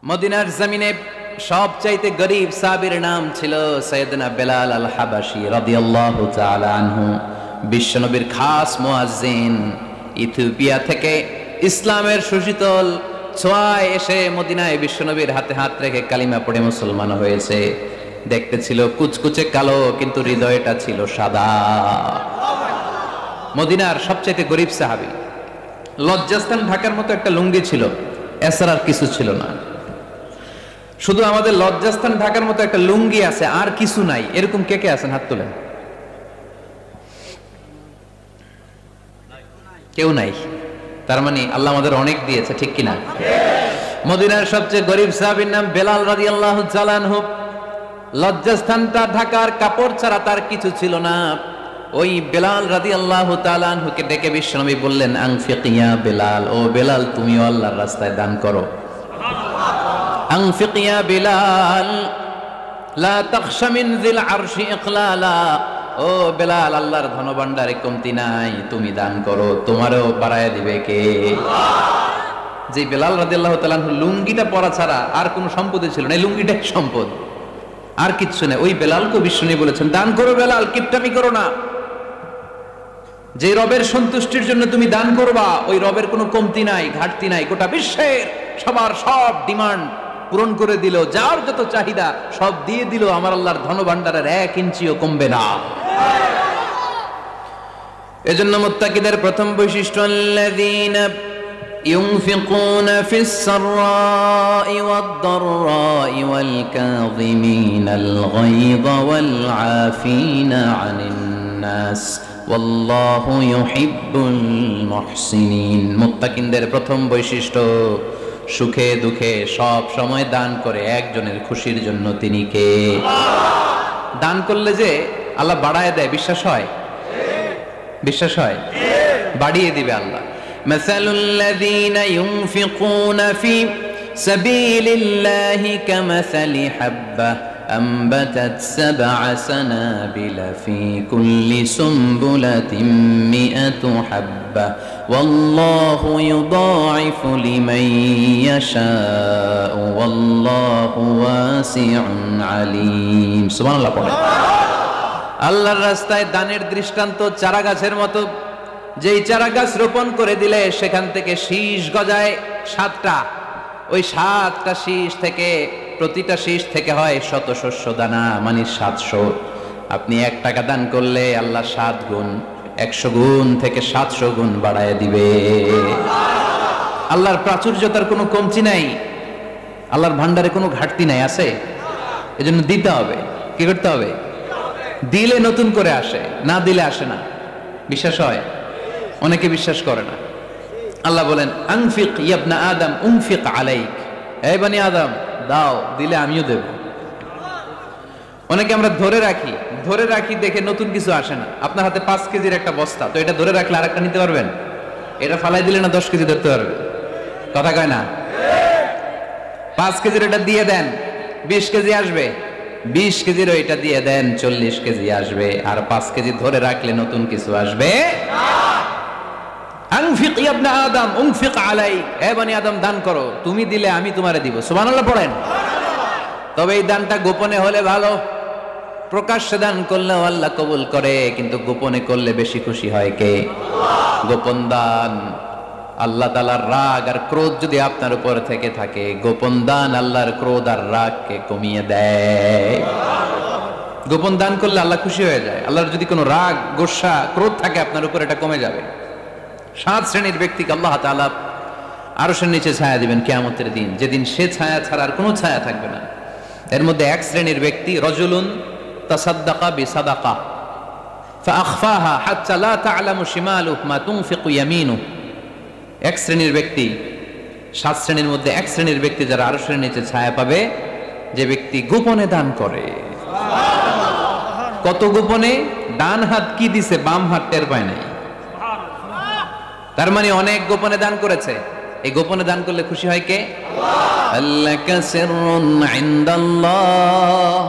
মদিনার জমিনে সবচাইতে গরীব সাহাবীর নাম ছিল সৈয়দনা বেলাল আল হাবাশী রাদিয়াল্লাহু তাআলা আনহু। বিশ্বনবীর খাস মুয়াজ্জিন, ইথিওপিয়া থেকে ইসলামের সুশীতল ছোঁয়ায় এসে মদিনায় বিশ্বনবীর হাতে হাত রেখে কালিমা পড়ে মুসলমান হয়েছে। দেখতে ছিল কুচকুচে কালো, কিন্তু হৃদয়টা ছিল সাদা। মদিনার সবচাইতে গরীব সাহাবী। লজ্জাস্থান ঢাকার মতো একটা লুঙ্গি ছিল, এছাড়া আর কিছু ছিল না। শুধু আমাদের লজ্জাস্থান ঢাকার মতো একটা লুঙ্গি আছে, আর কিছু নাই। এরকম কে কে আছেন? হাত তোলেন। কেউ নাই। তার মানে আল্লাহ আমাদের অনেক দিয়েছে, ঠিক কিনা? মদিনার সবচেয়ে গরীব সাহাবীর নাম বেলাল রাদিয়াল্লাহু তাআলা আনহু। লজ্জাস্থানটা ঢাকার কাপড় ছাড়া তার কিছু ছিল না। ওই বেলাল রাদিয়াল্লাহু তাআলা আনহুকে ডেকে বিশ্বনবী বললেন, আনফিক ইয়া বেলাল, ও বেলাল তুমিও আল্লাহর রাস্তায় দান করো। আনফিক ইয়া বেলাল লা তাখশা মিন যিল আরশি ইকলালা, ও বেলাল আল্লাহর ধনভাণ্ডারে কমতি নাই, তুমি দান করো, তোমারও বাড়ায় দিবে কে? যে বেলাল রাদিয়াল্লাহু তাআলা আনহু লুঙ্গিটা পরা ছাড়া আর কোনো সম্পদই ছিল না, এই লুঙ্গিটাই সম্পদ, আর কিচ্ছু নেই। ওই বেলালকে বিশ্বনবী বলেছেন, দান করো বেলাল, কিপটামি করো না। যে রবের সন্তুষ্টির জন্য তুমি দান করবা, ওই রবের কোনো কমতি নাই, ঘাটতি নাই। গোটা বিশ্বের সবার সব ডিমান্ড পূরণ করে দিল, যার যত চাহিদা সব দিয়ে দিল, আমার আল্লাহর ধনভাণ্ডারের 1 ইঞ্চিও কমবে না। এজন্য মুত্তাকিদের প্রথম বৈশিষ্ট্য, আল্লাযীনা ইউনফিকুনা ফিস সাররাই ওয়াদ দাররাই ওয়াল কাযিমিনাল গায়যা ওয়াল আফিনা আনিন নাস ওয়াল্লাহু ইউহিব্বুল মুহসিনিন। মুত্তাকিনদের প্রথম বৈশিষ্ট্য, সুখে দুঃখে সব সময় দান করে একজনের খুশির জন্য। তিনি কে? দান করলে যে আল্লাহ বাড়ায় দেয়, বিশ্বাস হয়? বিশ্বাস হয়? বাড়িয়ে দিবে আল্লাহ। মাসালুল্লাযীনা ইউনফিকুনা ফি সাবিলিল্লাহি কামাসালি হাব্বাহ أنبتت 7 سنابل في كل سنبلة 100 حبة والله يضاعف لمن يشاء والله واسع عليم। সুবহানাল্লাহ পড়ে। আল্লাহর রাস্তায় দানের দৃষ্টান্ত চারা গাছের মতো। যেই চারা গাছ রোপণ করে দিলে সেখান থেকে শীষ গজায় 7টা। ওই 7টা শীষ থেকে, প্রতিটা শীষ থেকে হয় শত শস্য দানা, মানে 700। আপনি 1 টাকা দান করলে আল্লাহ 7 গুণ, 100 গুণ থেকে 700 গুণ বাড়ায় দিবে। আল্লাহর প্রাচুর্যতার কোনো কমতি নাই, আল্লাহর ভান্ডারে কোনো ঘাটতি নাই। আছে? এজন্য দিতে হবে। কি করতে হবে? দিলে নতুন করে আসে, না দিলে আসে না। বিশ্বাস হয়? অনেকে বিশ্বাস করে না। আল্লাহ বলেন, আনফিক ইয়া আদম উনফিক আলাইক, হে বনি আদম দাও, দিলে আমিও দেব। অনেকে আমরা ধরে রাখি দেখে নতুন কিছু আসে না। আপনার হাতে 5 কেজির একটা বস্তা, তো এটা ধরে রাখলে আরেকটা নিতে পারবেন? এটা ফালাই দিলে না 10 কেজি ধরতে পারবেন? কথা কয় না? 5 কেজির এটা দিয়ে দেন, 20 কেজি আসবে। 20 কেজির এটা দিয়ে দেন, 40 কেজি আসবে। আর 5 কেজি ধরে রাখলে নতুন কিছু আসবে। আনফিক ইয়া ইবনে আদম উনফিক আলাইক, হে বনি আদম দান করো, তুমি দিলে আমি তোমারে দিব। সুবহানাল্লাহ পড়েন। তবে এই দানটা গোপনে হলে ভালো। প্রকাশ্যে দান করলেও আল্লাহ কবুল করে, কিন্তু গোপনে করলে বেশি খুশি হয় কে? গোপন দান, আল্লাহ তাআলার রাগ আর ক্রোধ যদি আপনার উপর থেকে থাকে, গোপন দান আল্লাহর ক্রোধ আর রাগকে কমিয়ে দেয়। গোপন দান করলে আল্লাহ খুশি হয়ে যায়। আল্লাহর যদি কোনো রাগ, গোসা, ক্রোধ থাকে আপনার উপর, এটা কমে যাবে। 7 শ্রেণীর ব্যক্তিকে আল্লাহ তাআলা আরশের নিচে ছায়া দিবেন কিয়ামতের দিন, যেদিন সে ছায়া ছাড়া আর কোনো ছায়া থাকবে না। এর মধ্যে 1 শ্রেণীর ব্যক্তি, রাজুলুন তাসাদ্দাকা বিসাদাকা ফাআখফাহা হাত্তা লা তা'লামু শিমালুহু মা তুনফিকু ইয়ামিনুহু। 1 শ্রেণীর ব্যক্তি, 7 শ্রেণীর মধ্যে 1 শ্রেণীর ব্যক্তি যারা আরশের নিচে ছায়া পাবে, যে ব্যক্তি গোপনে দান করে। কত গোপনে? ডান হাত কি দিছে, বাম হাত টের পায় নাই। তার মানে অনেক গোপনে দান করেছে। এই গোপনে দান করলে খুশি হয় কে? আল্লাকা সিররুন ইনদাল্লাহ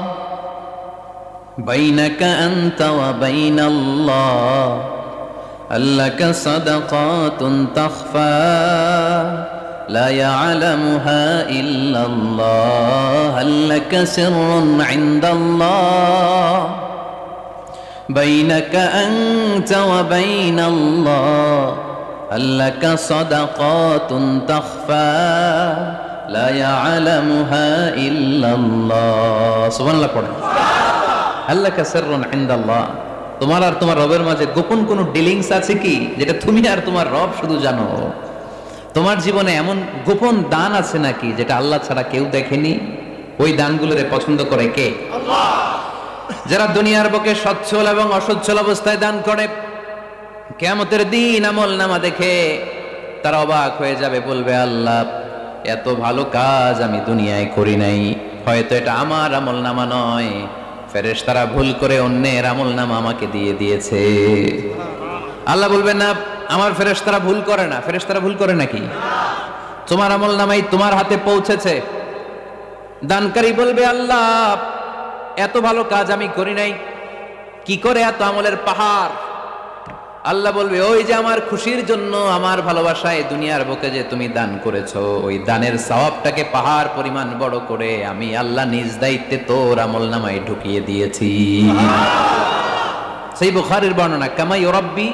বাইনাকা আনতা ওয়া বাইনাল্লাহ, আল্লাকা সাদাকাতুন তাখফা لا يعلمها إلا الله هل لك سر عند الله بينك أنت وبين الله هل لك صدقات تخفى لا يعلمها إلا الله سبحان الله পড়েন هل لك سر عند الله তোমার আর তোমার রবের মাঝে গোপন কোন ডিলিংস আছে কি যেটা তুমি আর তোমার রব শুধু জানো তোমার জীবনে এমন গোপন দান আছে নাকি যেটা আল্লাহ ছাড়া কেউ দেখেনি ওই দানগুলোরে পছন্দ করে কে আল্লাহ যারা দুনিয়ার বুকে সচ্ছল এবং অসচ্ছল অবস্থায় দান করে কিয়ামতের দিন আমলনামা দেখে তারা অবাক হয়ে যাবে বলবে আল্লাহ এত ভালো কাজ আমি দুনিয়ায় করি নাই হয়তো এটা আমার আমলনামা নয় ফেরেশতারা ভুল করে অন্যের আমলনামা আমাকে দিয়ে দিয়েছে আল্লাহ বলবেন না আমার ফেরেশতারা ভুল করে না ফেরেশতারা ভুল করে নাকি তোমার আমলনামাই তোমার হাতে পৌঁছেছে দানকারী বলবে আল্লাহ এত ভালো কাজ আমি করি নাই কি করে এত আমলের পাহাড় আল্লাহ বলবে ওই যে আমার খুশির জন্য আমার ভালোবাসায় দুনিয়ার বুকে যে তুমি দান করেছো ওই দানের সওয়াবটাকে পাহাড় পরিমাণ বড় করে আমি আল্লাহ নিজ দায়িত্বে তোর আমলনামায় ঢুকিয়ে দিয়েছি সেই বুখারীর বর্ণনা কামা ইউরাব্বি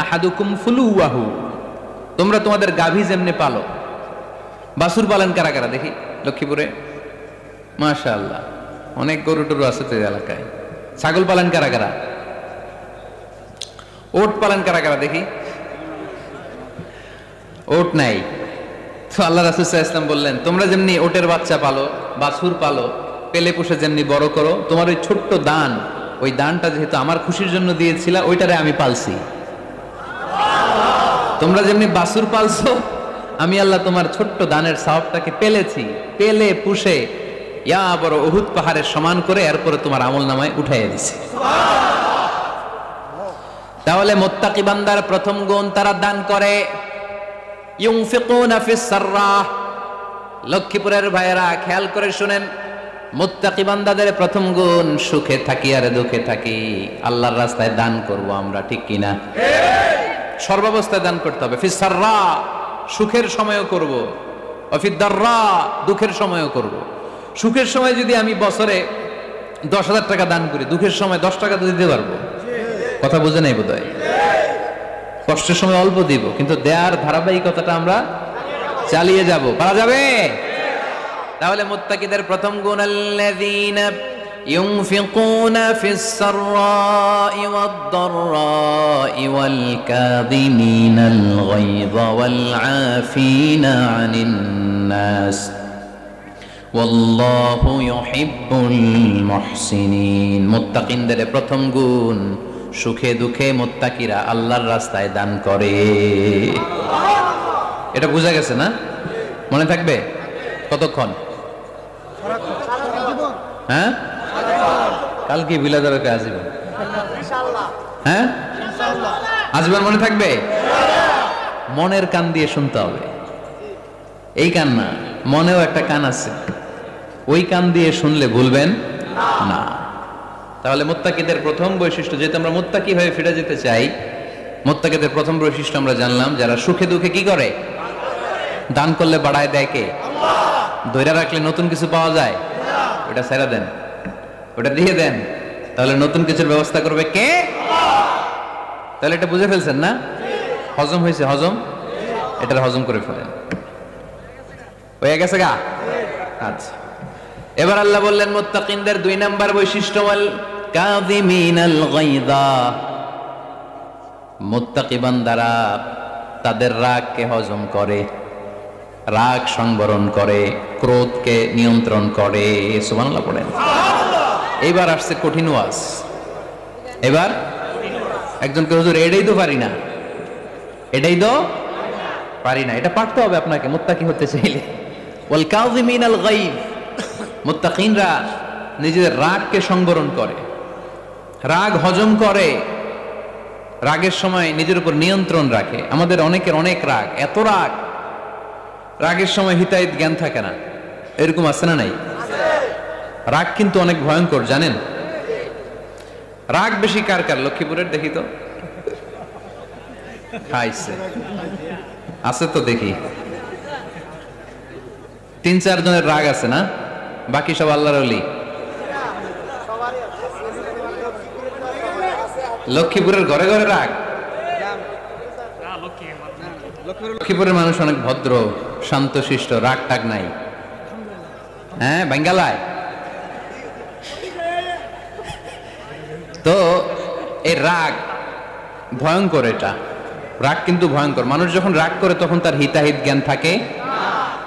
আহাদুকুম ফুলুয়াহু তোমরা তোমাদের গাভী যেমনে পালো বাছুর পালন কারা কারা দেখি লক্ষ্মীপুরে মাশাআল্লাহ অনেক গরু টরু আছে তো এলাকায় ছাগল পালন কারা কারা ওট পালন কারা কারা দেখি ওট নাই তো আল্লাহ রাসূল সাল্লাল্লাহু আলাইহি ওয়াসাল্লাম বললেন তোমরা যেমনি ওটের বাচ্চা পালো বাছুর পালো পেলে পুষে যেমনি বড় করো তোমার ওই ছোট্ট দান ওই দানটা যেহেতু আমার খুশির জন্য দিয়েছিলা ওইটারে আমি পালছি তোমরা যেমনি বাছুর পালছো আমি আল্লাহ তোমার ছোট্ট দানের সওয়াবটাকে পেলেছি পেলে পুষে ইয়া বড় উহুদ পাহাড়ের সমান করে এরপরে তোমার আমলনামায় উঠাইয়া দিছি তাহলে মুত্তাকি বান্দার প্রথম গুণ তারা দান করে ইউনফিকুনা ফিস সাররাহ লক্ষ্মীপুরের ভাইয়েরা খেয়াল করে শুনেন মুত্তাকি বান্দাদের প্রথম গুণ সুখে থাকি আর দুঃখে থাকি আল্লাহর রাস্তায় দান করব আমরা ঠিক কিনা সর্বাবস্থায় দান করতে হবে ফিস সাররা সুখের সময়ও করব ওয়াফিদ দাররা দুঃখের সময়ও করব সুখের সময় যদি আমি বছরে 10,000 টাকা দান করি দুঃখের সময় 10 টাকা তো দিতে পারবো কথা বুঝে নাই বোধহয় কষ্টের সময় অল্প দিব কিন্তু দেয়ার ধারাবাহিকতাটা আমরা চালিয়ে যাব পারা যাবে তাহলে মুত্তাকিদের প্রথম গুণ আল্লাযীনা ইউনফিকুনা ফিস সাররাই ওয়াদ দাররাই ওয়াল কাযিমিনাল গায়যা ওয়াল আফিনা আনিন নাস ওয়াল্লাহু ইউহিব্বুল মুহসিনিন মুত্তাকিনদের প্রথম গুণ সুখে দুঃখে মুত্তাকিরা আল্লাহর রাস্তায় দান করে এটা বোঝা গেছে না মনে থাকবে কতক্ষণ হ্যাঁ কালকে বিলাদারকে আজীবন হ্যাঁ আজীবন মনে থাকবে মনের কান দিয়ে শুনতে হবে এই কান না মনেও একটা কান আছে ওই কান দিয়ে শুনলে ভুলবেন না তাহলে মুত্তাকিদের প্রথম বৈশিষ্ট্য যেহেতু আমরা মুত্তাকি হয়ে ফিরে যেতে চাই মুত্তাকিদের প্রথম বৈশিষ্ট্য আমরা জানলাম যারা সুখে দুঃখে কি করে দান করলে বাড়ায় দেয় কে আল্লাহ ধরে রাখলে নতুন কিছু পাওয়া যায় ওটা ছেড়ে দেন ওটা দিয়ে দেন তাহলে নতুন কিছুর ব্যবস্থা করবে কে আল্লাহ তাহলে এটা বুঝে ফেলছেন না হজম হয়েছে হজম এটার হজম করে ফেলেন হয়ে গেছে গা আচ্ছা এবার আল্লাহ বললেন মুত্তাকিনদের 2 নাম্বার বৈশিষ্ট্য ওয়াল কাযিমিনাল গায়যা মুত্তাকি বান্দারা তাদের রাগকে হজম করে রাগ সংবরণ করে ক্রোধকে নিয়ন্ত্রণ করে সুবহানাল্লাহ পড়েন এবার আসছে কঠিন ওয়াজ এবার একজনকে হুজুর এটাই তো পারি না এটাই তো পারি না এটা পারতে হবে আপনাকে মুত্তাকি হতে চাইলে ওয়াল কাযিমিনাল গায়য মুত্তাকিনরা নিজেদের রাগকে সংবরণ করে রাগ হজম করে রাগের সময় নিজের উপর নিয়ন্ত্রণ রাখে আমাদের অনেকের অনেক রাগ এত রাগ রাগের সময় হিতাহিত জ্ঞান থাকে না এরকম আছে না নাই রাগ কিন্তু অনেক ভয়ঙ্কর জানেন রাগ বেশি কার কার লক্ষ্মীপুরের দেখি তো খাইছে আছে তো দেখি 3-4 জনের রাগ আছে না, বাকি সব আল্লাহর ওলি। লক্ষ্মীপুরের ঘরে ঘরে রাগ। লক্ষ্মীপুরের মানুষ অনেক ভদ্র, শান্তশিষ্ট, রাগ টাগ নাই। হ্যাঁ, বাঙ্গালায় তো এই রাগ ভয়ঙ্কর। এটা রাগ কিন্তু ভয়ঙ্কর। মানুষ যখন রাগ করে তখন তার হিতাহিত জ্ঞান থাকে,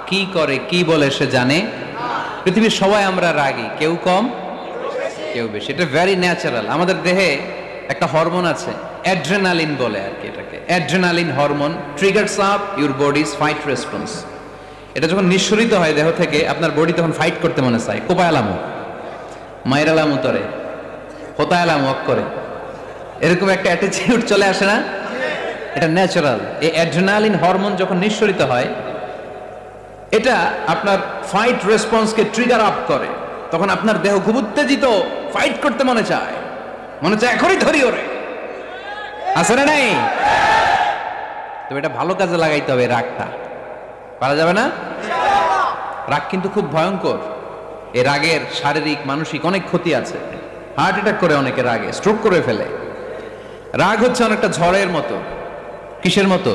কি করে কি বলে সে জানে। পৃথিবীর সবাই আমরা রাগী, কেউ কম কেউ বেশি। এটা ভেরি ন্যাচারাল। আমাদের দেহে একটা হরমোন আছে, অ্যাড্রেনালিন বলে আর কি এটাকে। Adrenaline hormone triggers up your bodies fight response. এটা যখন নিঃসরিত হয় দেহ থেকে, আপনার বডি তখন ফাইট করতে মনে চায়। কোপায়ালামো, মাইরালামো তরে, হোতায়ালামো অক করে, এরকম একটা অ্যাটিটিউড চলে আসে না? এটা ন্যাচারাল। এই অ্যাড্রেনালিন হরমোন যখন নিঃসরিত হয়, এটা আপনার ফাইট রেসপন্সকে ট্রিগার আপ করে। তখন আপনার দেহ খুব উত্তেজিত, ফাইট করতে মনে চায়, মনে চায় এখনই ধরি ওরে। আছে না নাই? তবে এটা ভালো কাজে লাগাইতে হবে। রাগটা পারা যাবে না। রাগ কিন্তু খুব ভয়ঙ্কর। এই রাগের শারীরিক মানসিক অনেক ক্ষতি আছে। হার্ট অ্যাটাক করে অনেকে রাগে, স্ট্রোক করে ফেলে। রাগ হচ্ছে অনেকটা ঝড়ের মতো। কিসের মতো?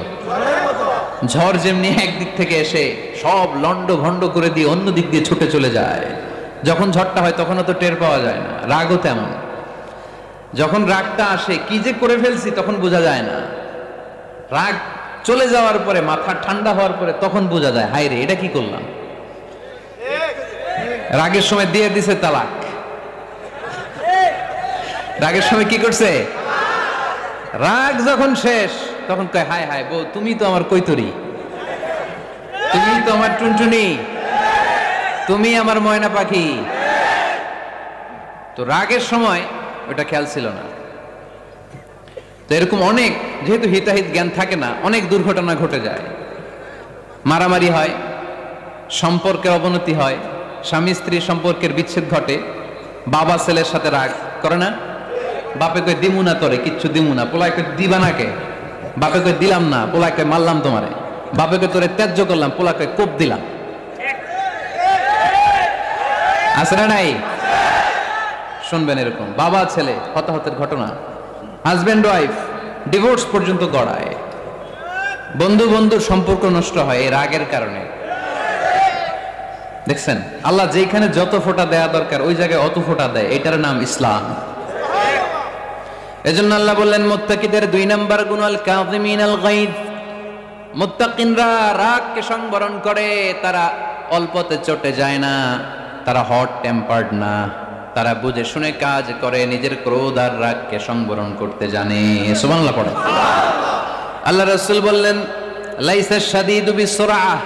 ঝড় যেমনি একদিক থেকে এসে সব লন্ড ভন্ড করে দিয়ে অন্য দিক দিয়ে ছুটে চলে যায়, যখন ঝড়টা হয় তখন তো টের পাওয়া যায় না। রাগও তেমন। যখন রাগটা আসে, কি যে করে ফেলছি তখন বোঝা যায় না। রাগ চলে যাওয়ার পরে, মাথা ঠান্ডা হওয়ার পরে তখন বোঝা যায়, হায় রে এটা কি করলাম। রাগের সময় দিয়ে দিছে তালাক। রাগের সময় কি করছে? রাগ যখন শেষ তখন কয়, হায় হায় বউ, তুমি তো আমার কৈতরি, তুমি তো আমার টুনটুনি, তুমি আমার ময়না পাখি। তো রাগের সময় ওটা খেয়াল ছিল না। তো এরকম অনেক, যেহেতু হিতাহিত জ্ঞান থাকে না, অনেক দুর্ঘটনা ঘটে যায়। মারামারি হয়, সম্পর্কের অবনতি হয়, স্বামী স্ত্রী সম্পর্কের বিচ্ছেদ ঘটে। বাবা ছেলের সাথে রাগ করে না, বাপে কই দিমু না তোরে, কিচ্ছু দিমু না। পোলায় কই দিবা না কে? বাপে কই দিলাম না, পোলায় কই মারলাম তোমারে। বাপে কই তোরে ত্যায্য করলাম, পোলা কই কোপ দিলাম। আছে না নাই? শুনবেন এরকম বাবা ছেলে হতাহতের ঘটনা। হাজবেন্ড ওয়াইফ ডিভোর্স পর্যন্ত গড়ায়। বন্ধু বন্ধুর সম্পর্ক নষ্ট হয় এই রাগের কারণে। দেখছেন, আল্লাহ যেখানে যত ফোঁটা দেয়া দরকার ওই জায়গায় অত ফোঁটা দেয়। এটার নাম ইসলাম। এজন্য আল্লাহ বললেন, মুত্তাকিদের 2 নাম্বার গুণ, আল কাযিমিনাল গায়জ। মুত্তাকিনরা রাগকে সংবরণ করে, তারা অল্পতে চটে যায় না, তারা হট টেম্পার্ড না, তারা বুঝে শুনে কাজ করে, নিজের ক্রোধ আর রাগকে সংবরণ করতে জানে। সুবহানাল্লাহ পড়ে। আল্লাহ রাসূল বললেন, লাইসা শাদীদু বিসরাআহ,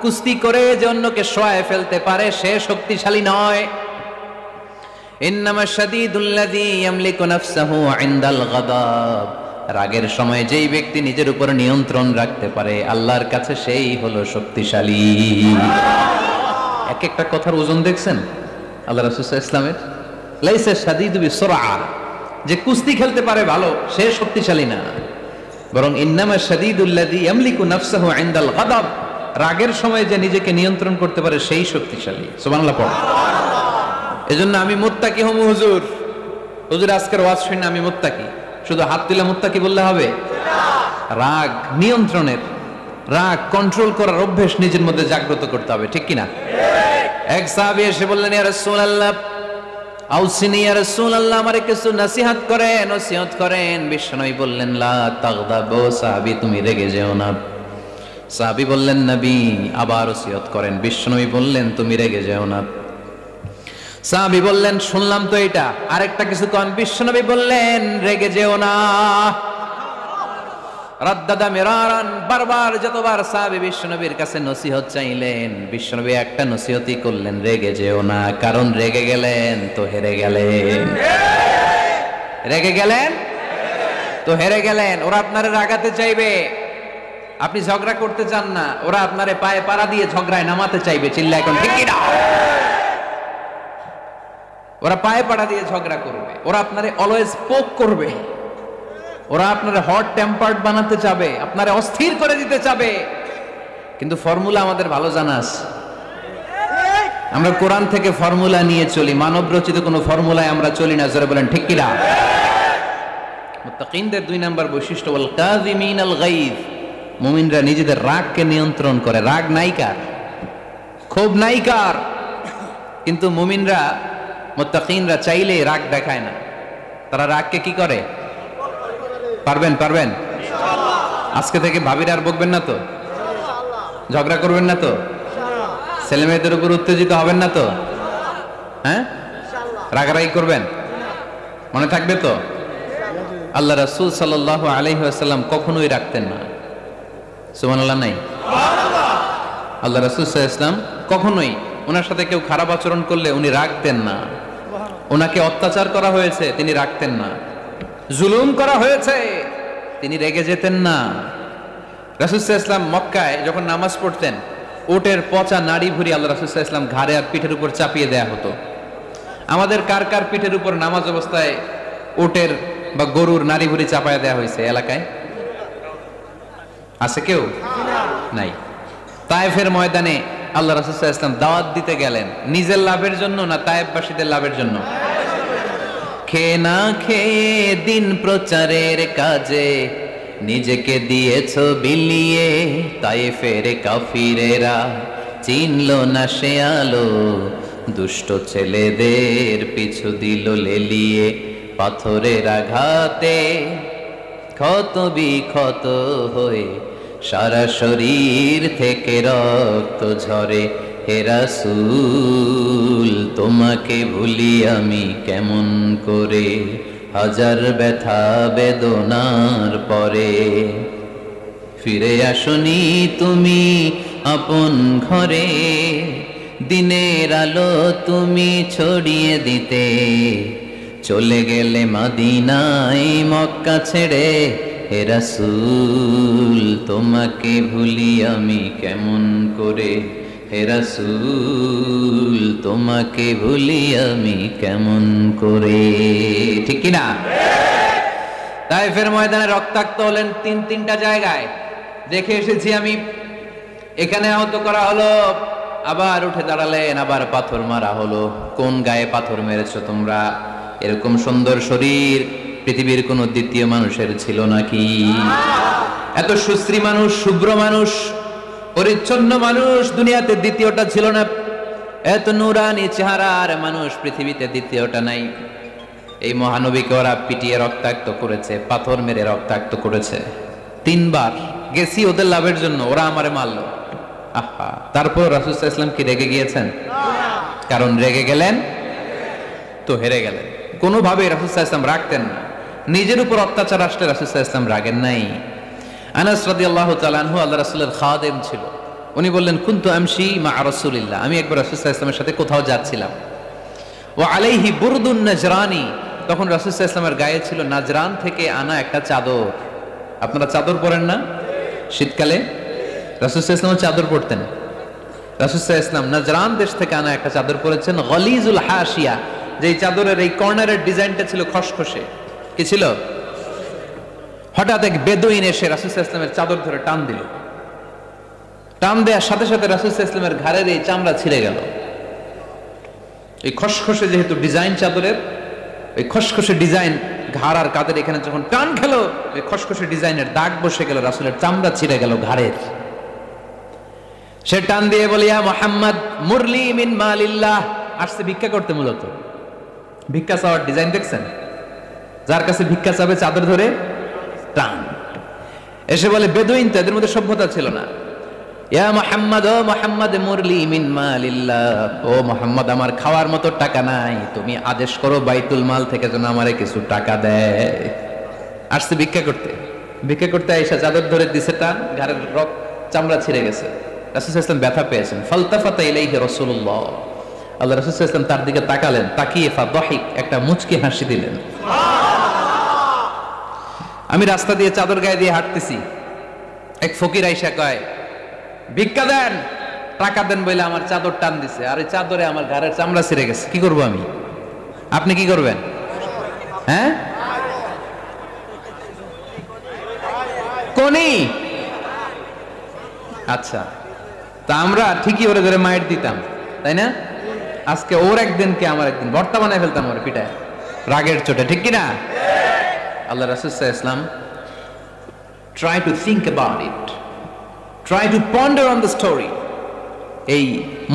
কুস্তি করে যে অন্যকে শোয়ায় ফেলতে পারে সে শক্তিশালী নয়। ইন্নামা শাদীদুল্লাযী ইয়ামলিকু নাফসাহু ইনদাল গাদাব, রাগের সময় যেই ব্যক্তি নিজের উপর নিয়ন্ত্রণ রাখতে পারে আল্লাহর কাছে সেই হলো শক্তিশালী। এক একটা কথার ওজন দেখছেন আল্লাহ রাসূল সাল্লাল্লাহু আলাইহি ওয়াসাল্লামের। লাইসা শাদীদু বিসরাআহ, যে কুস্তি খেলতে পারে ভালো সে শক্তিশালী না, বরং ইন্নামা শাদীদুল্লাযী ইয়ামলিকু নাফসাহু ইনদাল গাদাব, রাগের সময় যে নিজেকে নিয়ন্ত্রণ করতে পারে সেই শক্তিশালী। সুবহানাল্লাহ পড়ো। এজন্য আমি মুত্তাকি হমু হুজুর। হুজুর আজকের ওয়াজ শুনে আমি মুত্তাকি, শুধু হাত তুলে মুত্তাকি বললে হবে? রাগ নিয়ন্ত্রণের, রাগ কন্ট্রোল করার অভ্যেস নিজের মধ্যে জাগ্রত করতে হবে, ঠিক কিনা? এক সাহাবী এসে বললেন, ইয়া রাসূলুল্লাহ আউসিনি, ইয়া রাসূলুল্লাহ আমারে কিছু নসিহত করেন, নসিহত করেন। বিশ্বনবী বললেন, লা তাগদাবু, সাহাবী তুমি রেগে যেও না। সাহাবী বললেন, নবী আবার নসিহত করেন। বিশ্বনবী বললেন, তুমি রেগে যেও না। সাহাবী বললেন, শুনলাম তো এটা, আরেকটা কিছু কোন। বিশ্বনবী বললেন, রেগে যেও না। রাদ্দাদা মিরারান, বারবার যতবার সাহাবী বিশ্বনবীর কাছে নসিহত চাইলেন, বিশ্বনবী একটা নসিহতই করলেন, রেগে যেও না। কারণ রেগে গেলেন তো হেরে গেলেন। রেগে গেলেন তো হেরে গেলেন। ওরা আপনারে রাগাতে চাইবে, আপনি ঝগড়া করতে চান না, ওরা আপনারে পায়ে পাড়া দিয়ে ঝগড়ায় নামাতে চাইবে। চিল্লা এখন ঠিক কি না? ওরা পায়ে পাড়া দিয়ে ঝগড়া করবে, ওরা আপনারে অলওয়েজ পোক করবে, ওরা আপনারে হট টেম্পার্ড বানাতে চাবে, আপনারে অস্থির করে দিতে চাবে। কিন্তু ফর্মুলা আমাদের ভালো জানা আছে। আমরা কোরআন থেকে ফর্মুলা নিয়ে চলি, মানব রচিত কোনো ফর্মুলায় আমরা চলি না। জোরে বলেন ঠিক কিনা? মুত্তাকিনদের 2 নাম্বার বৈশিষ্ট্য ওয়াল কাযিমিনাল গায়জ, মুমিনরা নিজেদের রাগকে নিয়ন্ত্রণ করে। রাগ নাইকার, ক্ষোভ নাইকার, কিন্তু মুমিনরা মুত্তাকিনরা চাইলে রাগ দেখায় না। তারা রাগকে কি করে? পারবেন ইনশাআল্লাহ। আজকে থেকে ভাবিরা আর বকবেন না তো, ঝগড়া করবেন না তো, ছেলে মেয়েদের উপর উত্তেজিত হবেন না তো, হ্যাঁ রাগারাগি করবেন, মনে থাকবে তো? আল্লাহ রাসূল সাল্লাল্লাহু আলাইহি ওয়াসাল্লাম কখনোই রাখতেন না। সুবহানাল্লাহ নাই? আল্লাহ রাসূল সাল্লাল্লাহু আলাইহি ওয়াসাল্লাম কখনোই, ওনার সাথে কেউ খারাপ আচরণ করলে উনি রাখতেন না। ওনাকে অত্যাচার করা হয়েছে, তিনি রাখতেন না। জুলুম করা হয়েছে, তিনি রেগে যেতেন না। রাসূল সাল্লাল্লাহু আলাইহি ওয়াসাল্লাম মক্কায় যখন নামাজ পড়তেন, উটের পচা নাড়ি ভুঁড়ি আল্লাহ রাসূল সাল্লাল্লাহু আলাইহি ওয়াসাল্লাম ঘাড়ে আর পিঠের উপর চাপিয়ে দেয়া হতো। আমাদের কার কার পিঠের উপর নামাজ অবস্থায় উটের বা গরুর নাড়ি ভুঁড়ি চাপায় দেয়া হয়েছে এলাকায়? আছে কেউ? নাই। তায়েফের ময়দানে আল্লাহ রাসূল সাল্লাল্লাহু আলাইহি ওয়াসাল্লাম দাওয়াত দিতে গেলেন, নিজের লাভের জন্য না তায়েফবাসীদের লাভের জন্য? খেয়ে না খেয়ে দিন প্রচারের কাজে নিজেকে দিয়েছ বিলিয়ে, তায়েফের কাফিরেরা চিনল না সে আলো, দুষ্ট ছেলেদের পিছু দিল লেলিয়ে, পাথরের আঘাতে ক্ষত বিক্ষত হয়ে সারা শরীর থেকে রক্ত ঝরে। হে রাসূল তোমাকে ভুলি আমি কেমন করে, হাজার ব্যথা বেদনার পরে। ফিরে আসনি তুমি আপন ঘরে, দিনের আলো তুমি ছড়িয়ে দিতে, চলে গেলে মদিনায় মক্কা ছেড়ে। হে রাসূল তোমাকে ভুলি আমি কেমন করে, হে রাসূল তোমাকে ভুলি আমি কেমন করে। ঠিক কি না? তায়েফের ময়দানে রক্তাক্ত হলেন 3টা জায়গায়, দেখে এসেছি আমি। এখানে আহত করা হলো, আবার উঠে দাঁড়ালেন, আবার পাথর মারা হলো। কোন গায়ে পাথর মেরেছো তোমরা? এরকম সুন্দর শরীর পৃথিবীর কোন দ্বিতীয় মানুষের ছিল নাকি? এত সুশ্রী মানুষ, শুভ্র মানুষ, পরিচ্ছন্ন মানুষ দুনিয়াতে দ্বিতীয়টা ছিল না। এত নুরানি চেহারার মানুষ পৃথিবীতে দ্বিতীয়টা নাই। এই মহানবীকে ওরা পিটিয়ে রক্তাক্ত করেছে, পাথর মেরে রক্তাক্ত করেছে। 3 বার গেছি ওদের লাভের জন্য, ওরা আমারে মারলো। আহা, তারপর রাসূল সাল্লাল্লাহু আলাইহি ওয়াসাল্লাম কি রেগে গিয়েছেন? কারণ রেগে গেলেন তো হেরে গেলেন। কোনোভাবে রাসূল সাল্লাল্লাহু আলাইহি ওয়াসাল্লাম রাখতেন না। নিজের উপর অত্যাচার আসলে রাসূল সাল্লাল্লাহু আলাইহি ওয়াসাল্লাম রাগেন নাই। আনাস রাদিয়াল্লাহু তাআলা আনহু আল্লাহ রাসূলের খাদেম ছিল। উনি বললেন, কুনতু আমশি মা রাসূলিল্লাহ, আমি একবার রাসূল সাল্লাল্লাহু আলাইহি ওয়াসাল্লামের সাথে কোথাও যাচ্ছিলাম। ওয়া আলাইহি বুরদুন নাজরানি, তখন রাসূল সাল্লাল্লাহু আলাইহি ওয়াসাল্লামের গায়ে ছিল নাজরান থেকে আনা একটা চাদর। আপনারা চাদর পরেন না শীতকালে? রাসূল সাল্লাল্লাহু আলাইহি ওয়াসাল্লাম চাদর পরতেন। রাসূল সাল্লাল্লাহু আলাইহি ওয়াসাল্লাম নাজরান দেশ থেকে আনা একটা চাদর পরেছেন, গলিজুল হাশিয়া, যেই চাদরের এই কর্নারের ডিজাইনটা ছিল খসখসে। কি ছিল? হঠাৎ এক বেদুইন এসে রাসূল সাল্লাল্লাহু আলাইহি ওয়াসাল্লামের চাদর ধরে টান দিল। টান দেওয়ার সাথে সাথে রাসূল সাল্লাল্লাহু আলাইহি ওয়াসাল্লামের ঘাড়ের এই চামড়া ছিঁড়ে গেল। এই খসখসে যেহেতু ডিজাইন চাদরের, ওই খসখসে ডিজাইন ঘাড় আর কাঁধের এখানে যখন টান খেলো, ওই খসখসে ডিজাইনের দাগ বসে গেল, রাসূলের চামড়া ছিঁড়ে গেল ঘাড়ের। সে টান দিয়ে বলে, ইয়া মুহাম্মদ মুরলি মিন মালিল্লাহ, আসছে ভিক্ষা করতে। মূলত ভিক্ষা চাওয়ার ডিজাইন দেখছেন? যার কাছে ভিক্ষা চাবে চাদর ধরে টান। এসে বলে, বেদুইন তো, এদের মধ্যে সভ্যতা ছিল না। ইয়া মুহাম্মদ, ও মুহাম্মদ মুরলি মিন মালিল্লাহ, ও মুহাম্মদ আমার খাওয়ার মতো টাকা নাই, তুমি আদেশ করো বাইতুল মাল থেকে যেন আমারে কিছু টাকা দেয়। আসছে ভিক্ষা করতে। ভিক্ষা করতে আইসা চাদর ধরে দিছে টান, ঘাড়ের রক চামড়া ছিঁড়ে গেছে। রাসূল সাল্লাল্লাহু আলাইহি ওয়াসাল্লাম ব্যথা পেয়েছেন। ফালতাফাতা ইলাইহি রাসূলুল্লাহ, আল্লাহ রাসূল সাল্লাল্লাহু আলাইহি ওয়াসাল্লাম তার দিকে তাকালেন, তাকিয়ে ফাদাহিক, একটা মুচকি হাসি দিলেন। আমি রাস্তা দিয়ে চাদর গায়ে দিয়ে হাঁটতেছি, এক ফকির আইসা কয়, ভিক্ষা দেন, টাকা দেন বলে আমার চাদর টান দিছে, আর এই চাদরে আমার ঘাড়ের চামড়া ছিঁড়ে গেছে, কি করব আমি? আপনি কি করবেন? হ্যাঁ, কোনি? আচ্ছা, তা আমরা ঠিকই ওরে ধরে মাইর দিতাম, তাই না? আজকে ওর একদিন কে আমার একদিন ভর্তা বানায় ফেলতাম ওর পিঠায় রাগের চোটে, ঠিক কিনা? আল্লাহ রাসূল সাল্লাল্লাহু আলাইহি ওয়াসাল্লাম try to think about it, try to ponder on the story. এই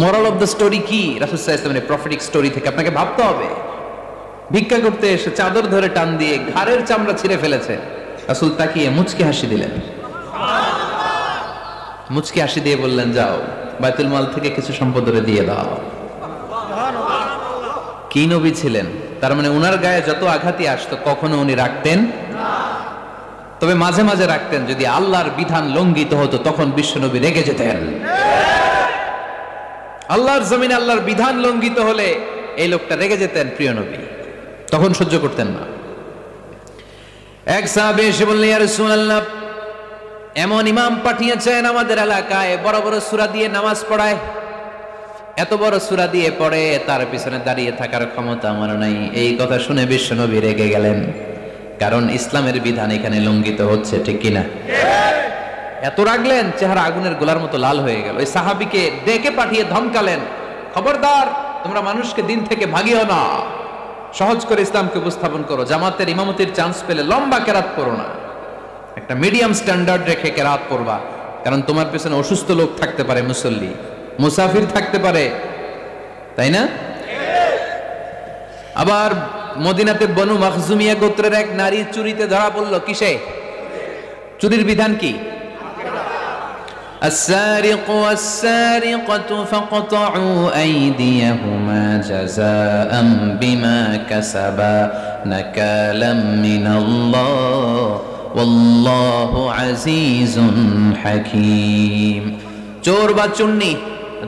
moral of the story কি? রাসূল সাল্লাল্লাহু আলাইহি ওয়াসাল্লামের প্রফেটিক স্টোরি থেকে আপনাকে ভাবতে হবে। ভিক্ষা করতে এসে চাদর ধরে টান দিয়ে ঘাড়ের চামড়া ছিঁড়ে ফেলেছে, রাসূল তাকিয়ে মুচকি হাসি দিলেন, মুচকি হাসি দিয়ে বললেন, যাও বাইতুল মাল থেকে কিছু সম্পদ ধরে দিয়ে দাও। কি নবী ছিলেন! তার মানে উনার গায়ে যত আঘাতই আসতো কখনো উনি রাখতেন না, তবে মাঝে মাঝে রাখতেন। যদি আল্লাহর বিধান লঙ্ঘিত হতো তখন বিশ্বনবী রেগে যেতেন। আল্লাহর জমিনে আল্লাহর বিধান লঙ্ঘিত হলে এই লোকটা রেগে যেতেন, প্রিয় নবী তখন সহ্য করতেন না। এক সাহাবী এসে বললেন, ইয়া রাসূলুল্লাহ, এমন ইমাম পাঠিয়েছেন আমাদের এলাকায়, বড় বড় সূরা দিয়ে নামাজ পড়ায়, এত বড় সূরা দিয়ে পড়ে, তার পিছনে দাঁড়িয়ে থাকার ক্ষমতা আমার নাই। এই কথা শুনে বিশ্বনবী রেগে গেলেন, কারণ ইসলামের বিধান এখানে লঙ্ঘিত হচ্ছে, ঠিক কিনা? এত রাগলেন, চেহারা আগুনের গোলার মতো লাল হয়ে গেল। ওই সাহাবীকে ডেকে পাঠিয়ে ধমকালেন, খবরদার, তোমরা মানুষকে দিন থেকে ভাগিও না, সহজ করে ইসলামকে উপস্থাপন করো, জামাতের ইমামতির চান্স পেলে লম্বা কেরাত পড়ো না, একটা মিডিয়াম স্ট্যান্ডার্ড রেখে কেরাত পড়বা, কারণ তোমার পেছনে অসুস্থ লোক থাকতে পারে, মুসল্লি মুসাফির থাকতে পারে, তাই না? আবার মদিনাতে বনু মাখজুমিয়া গোত্রের এক নারী চুরিতে ধরা পড়লো। কিসে? চুরির বিধান কি? السارق والسارقة فاقطعوا أيديهما جزاء بما كسبا نكالا من الله والله عزيز حكيم। চোর বা চুন্নি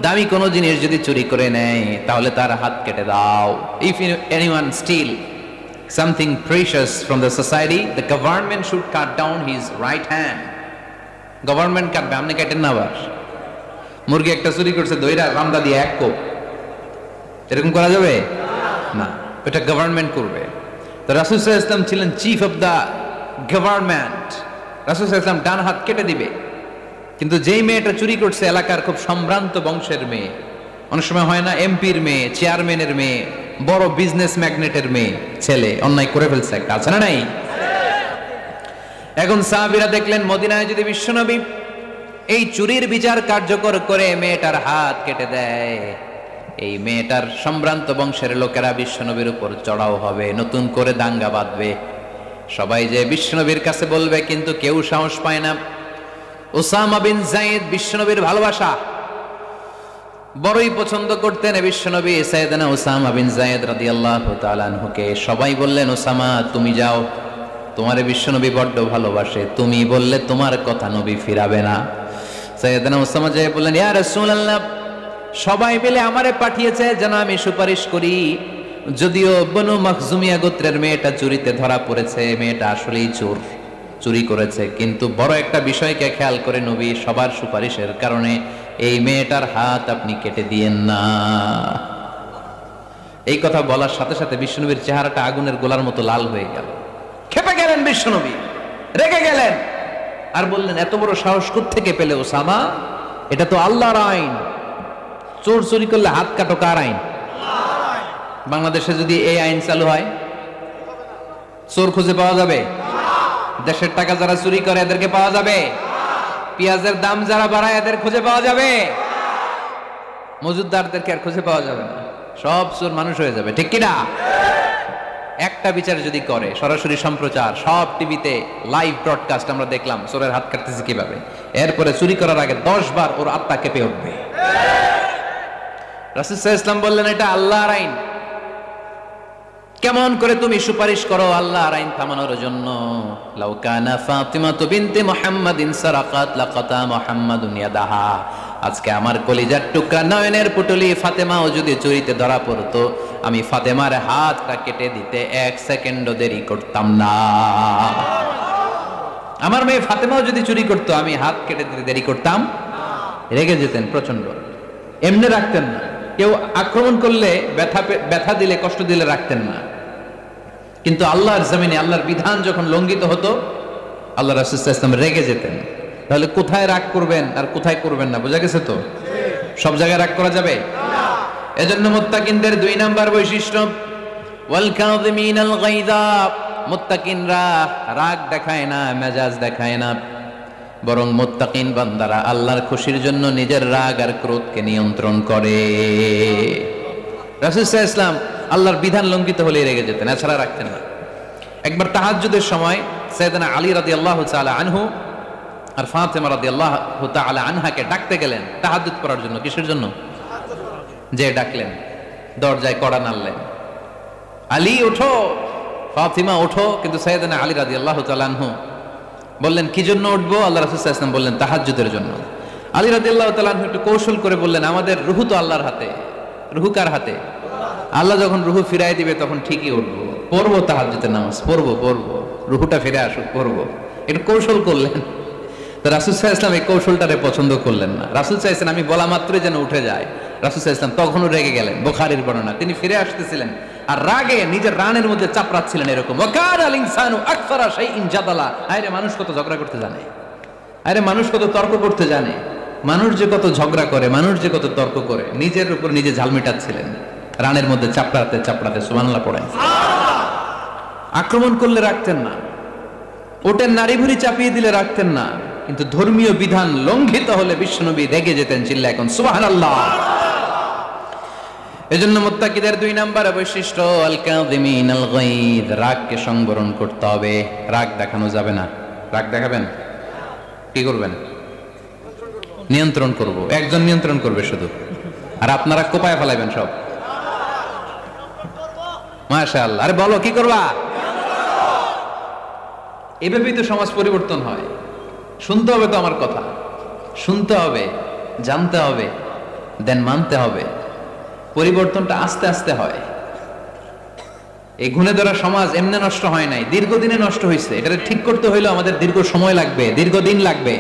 দামি কোনো জিনিস যদি চুরি করে নেয় তাহলে তার হাত কেটে দাও। If anyone steal something precious from the society, the government should cut down his right hand. Government কাটবে, আপনি কাটেন না। আবার মুরগি একটা চুরি করছে, দইরা রামদা দিয়ে এক কোপ, এরকম করা যাবে না, এটা গভর্নমেন্ট করবে। তো রাসূল সাল্লাল্লাহু আলাইহি ওয়াসাল্লাম ছিলেন চিফ অফ দা গভর্নমেন্ট, রাসূল সাল্লাল্লাহু আলাইহি ওয়াসাল্লাম ডান হাত কেটে দিবে। কিন্তু যেই মেয়েটা চুরি করছে এলাকার খুব সম্ভ্রান্ত বংশের মেয়ে, অনেক সময় হয় না এমপির মেয়ে, চেয়ারম্যানের মেয়ে, বড় বিজনেস ম্যাগনেটের মেয়ে, ছেলে অন্যায় করে ফেলছে একটা, আছে না নাই? এখন সাহাবীরা দেখলেন মদিনায় যদি বিশ্বনবী এই চুরির বিচার কার্যকর করে মেয়েটার হাত কেটে দেয়, এই মেয়েটার সম্ভ্রান্ত বংশের লোকেরা বিশ্বনবীর উপর চড়াও হবে, নতুন করে দাঙ্গা বাঁধবে, সবাই যে বিশ্বনবীর কাছে বলবে, কিন্তু কেউ সাহস পায় না। উসামা বিন যায়েদ বিশ্বনবীর ভালোবাসা বড়ই পছন্দ করতেন বিশ্বনবী। সাইয়েদনা উসামা বিন যায়েদ রাদিয়াল্লাহু তাআলা আনহুকে সবাই বললেন, উসামা তুমি যাও, তোমারে বিশ্বনবী বড্ড ভালোবাসে, তুমি বললে তোমার কথা নবী ফিরাবে না। সাইয়েদনা উসামা যাই বললেন, ইয়া রাসূলুল্লাহ, সবাই মিলে আমারে পাঠিয়েছে যেন আমি সুপারিশ করি, যদিও বনু মাখজুমিয়া গোত্রের মেয়েটা চুরিতে ধরা পড়েছে, মেয়েটা আসলেই চোর, চুরি করেছে, কিন্তু বড় একটা বিষয়কে খেয়াল করে নবী, সবার সুপারিশের কারণে এই মেয়েটার হাত আপনি কেটে দিয়েন না। এই কথা বলার সাথে সাথে বিশ্বনবীর চেহারাটা আগুনের গোলার মতো লাল হয়ে গেল, খেপে গেলেন বিশ্বনবী, রেগে গেলেন, আর বললেন, এত বড় সাহস কোত্থেকে পেলে ওসামা? এটা তো আল্লাহর আইন, চোর চুরি করলে হাত কাটো, কার আইন? বাংলাদেশে যদি এই আইন চালু হয় চোর খুঁজে পাওয়া যাবে? দেশের টাকা যারা চুরি করে এদেরকে পাওয়া যাবে? পেঁয়াজের দাম যারা বাড়ায় এদের খুঁজে পাওয়া যাবে? মজুদদারদেরকে আর খুঁজে পাওয়া যাবে না, সব চোর মানুষ হয়ে যাবে, ঠিক কিনা? একটা বিচার যদি করে, সরাসরি সম্প্রচার, সব টিভিতে লাইভ ব্রডকাস্ট আমরা দেখলাম চোরের হাত কাটতেছে কিভাবে, এরপরে চুরি করার আগে 10 বার ওর আত্মা কেঁপে উঠবে। রাসূল সাল্লাল্লাহু আলাইহি ওয়াসাল্লাম বললেন, এটা আল্লাহর আইন, কেমন করে তুমি সুপারিশ করো আল্লাহর আইন থামানোর জন্য? লাউ কানা ফাতিমাতু বিনতে মুহাম্মাদিন সারাকাত লাকাতা মুহাম্মাদুন ইয়াদাহা। আজকে আমার কলিজার টুকরা নয়নের পুটলি ফাতেমাও যদি চুরিতে ধরা পড়তো, আমি ফাতেমার হাতটা কেটে দিতে 1 সেকেন্ডও দেরি করতাম না। আমার মেয়ে ফাতেমাও যদি চুরি করতো, আমি হাত কেটে দিতে দেরি করতাম। রেগে যেতেন প্রচন্ড, এমনি রাখতেন না, কেউ আক্রমণ করলে ব্যথা দিলে, কষ্ট দিলে রাখতেন না। কিন্তু আল্লাহর জমিনে আল্লাহর বিধান যখন লঙ্ঘিত হতো, আল্লাহ রাসূল সাল্লাল্লাহু আলাইহি ওয়াসাল্লাম রেগে যেতেন। তাহলে কোথায় রাগ করবেন আর কোথায় করবেন না বোঝা গেছে তো? সব জায়গায় রাগ করা যাবে? এজন্য মুত্তাকিনদের 2 নাম্বার বৈশিষ্ট্য ওয়াল কাযিমিনাল গায়যা, মুত্তাকিনরা রাগ দেখায় না, মেজাজ দেখায় না, বরং মুত্তাকিন বান্দারা আল্লাহর খুশির জন্য নিজের রাগ আর ক্রোধকে নিয়ন্ত্রণ করে। রাসূল সাল্লাল্লাহু আলাইহি ওয়াসাল্লাম আল্লাহর বিধান লঙ্ঘিত হলে রেগে যেতেন, এছাড়া রাখতেন না। একবার তাহাজ্জুদের সময় সাইয়েদনা আলী রাদিয়াল্লাহু তাআলা আনহু আর ফাতেমা রাদিয়াল্লাহু তাআলা আনহাকে ডাকতে গেলেন তাহাজ্জুদ করার জন্য। কিসের জন্য? যে ডাকলেন, দরজায় কড়া নাড়লেন, আলী ওঠো, ফাতিমা ওঠো। কিন্তু সাইয়েদনা আলী রাদিয়াল্লাহু তাআলা আনহু বললেন কি জন্য উঠবো? আল্লাহ রাসূল সাল্লাল্লাহু আলাইহি ওয়াসাল্লাম বললেন তাহাজ্জুদের জন্য। আলী রাদিয়াল্লাহু তাআলা আনহু একটু কৌশল করে বললেন, আমাদের রুহু তো আল্লাহর হাতে। রুহু কার হাতে? আল্লাহ যখন রুহু ফিরাই দিবে তখন ঠিকই উঠবো, পড়বো তাহাজ্জুদের নামাজ, পড়বো রুহুটা ফিরে আসুক, পড়বো। একটু কৌশল করলেন। তো রাসূল সাল্লাল্লাহু আলাইহি ওয়াসাল্লাম এই কৌশলটারে পছন্দ করলেন না। রাসূল চাইছেন আমি বলা মাত্রই যেন উঠে যায়। রাসূল সাল্লাল্লাহু আলাইহি ওয়াসাল্লাম তখনও রেগে গেলেন। বুখারীর বর্ণনা, তিনি ফিরে আসতেছিলেন আর রাগে নিজের রানের মধ্যে চাপড়াচ্ছিলেন এরকম, ওয়াকানাল ইনসানু আকসারা শাইইন জাদালা। আরে মানুষ কত ঝগড়া করতে জানে, আরে মানুষ কত তর্ক করতে জানে, মানুষ যে কত ঝগড়া করে, মানুষ যে কত তর্ক করে, নিজের উপর নিজে ঝাল মেটাচ্ছিলেন রানের মধ্যে চাপড়াতে চাপড়াতে। সুবহানাল্লাহ পড়েন। আক্রমণ করলে রাখতেন না, ওটের নারী ভুড়ি চাপিয়ে দিলে রাখতেন না, কিন্তু ধর্মীয় বিধান লঙ্ঘিত হলে বিশ্বনবী রেগে যেতেন, চিল্লা এখন সুবহানাল্লাহ। এজন্য মুত্তাকিদের 2 নাম্বার বৈশিষ্ট্য আল কাযিমিনাল গায়দ, রাগকে সংবরণ করতে হবে। রাগ দেখানো যাবে না। রাগ দেখাবেন, কি করবেন? নিয়ন্ত্রণ করব। একজন নিয়ন্ত্রণ করবে শুধু, আর আপনারা কোপায় ফেলাইবেন সব। মাশাআল্লাহ। আরে বলো কি করবা? এভাবেই তো সমাজ পরিবর্তন হয়। শুনতে হবে তো আমার কথা, শুনতে হবে, জানতে হবে, দেন মানতে হবে। পরিবর্তনটা আস্তে আস্তে হয়। এই গুণে ধরা সমাজ এমনি নষ্ট হয় নাই, দীর্ঘদিনে নষ্ট হয়েছে। এটা ঠিক করতে হইলে আমাদের দীর্ঘ সময় লাগবে, দীর্ঘদিন লাগবে,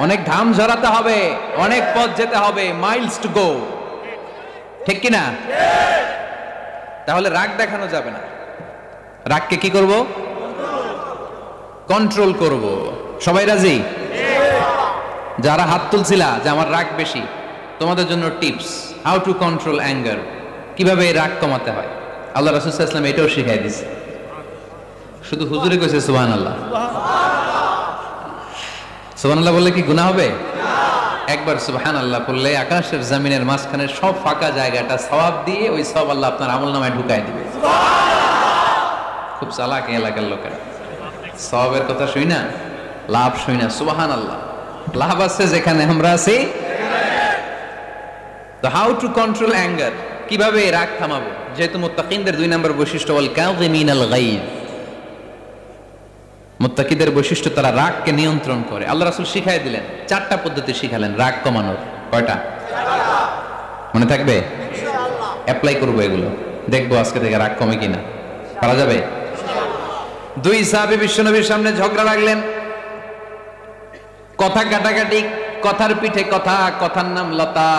অনেক ঘাম ঝরাতে হবে, অনেক পথ যেতে হবে, মাইলস টু গো। ঠিক কিনা? তাহলে রাগ দেখানো যাবে না। রাগকে কি করব? কন্ট্রোল করব। সবাই রাজি? যারা হাত তুলছিলা যে আমার রাগ বেশি, তোমাদের জন্য tips, how to control anger, কিভাবে রাগ কমাতে হয়। আল্লাহ রাসূল সাল্লাল্লাহু আলাইহি ওয়াসাল্লাম এটাও শিখাই দিয়েছে। শুধু হুজুরে কইছে সুবহানাল্লাহ। সুবহানাল্লাহ বললে কি গুনাহ হবে? একবার সুবহানাল্লাহ বললে আকাশের জমিনের মাঝখানে সব ফাঁকা জায়গাটা সওয়াব দিয়ে ওই সওয়াব আল্লাহ আপনার আমলনামায় ঢুকায় দিবে। খুব চালাক এলাকার লোকেরা, সওয়াবের কথা শুই না, লাভ শুই না। সুবহানাল্লাহ, লাভ আছে যেখানে আমরা আছি। তো হাউ টু কন্ট্রোল অ্যাঙ্গার, কিভাবে রাগ থামাবো? যেহেতু মুত্তাকিনদের 2 নম্বর বৈশিষ্ট্য ওয়াল কাযিমিনাল গায়দ, মুত্তাকিদের বৈশিষ্ট্য তারা রাগকে নিয়ন্ত্রণ করে। আল্লাহ রাসূল শিখাই দিলেন, 4টা পদ্ধতি শিখালেন রাগ কমানোর। কয়টা? মনে থাকবে? ইনশাআল্লাহ অ্যাপ্লাই করব এগুলো, দেখবো আজকে থেকে রাগ কমে কিনা। পারা যাবে? 2 সাহাবী বিশ্বনবীর সামনে ঝগড়া লাগলেন, কথা কাটাকাটি, কথার পিঠে কথা, কথার নাম লতা।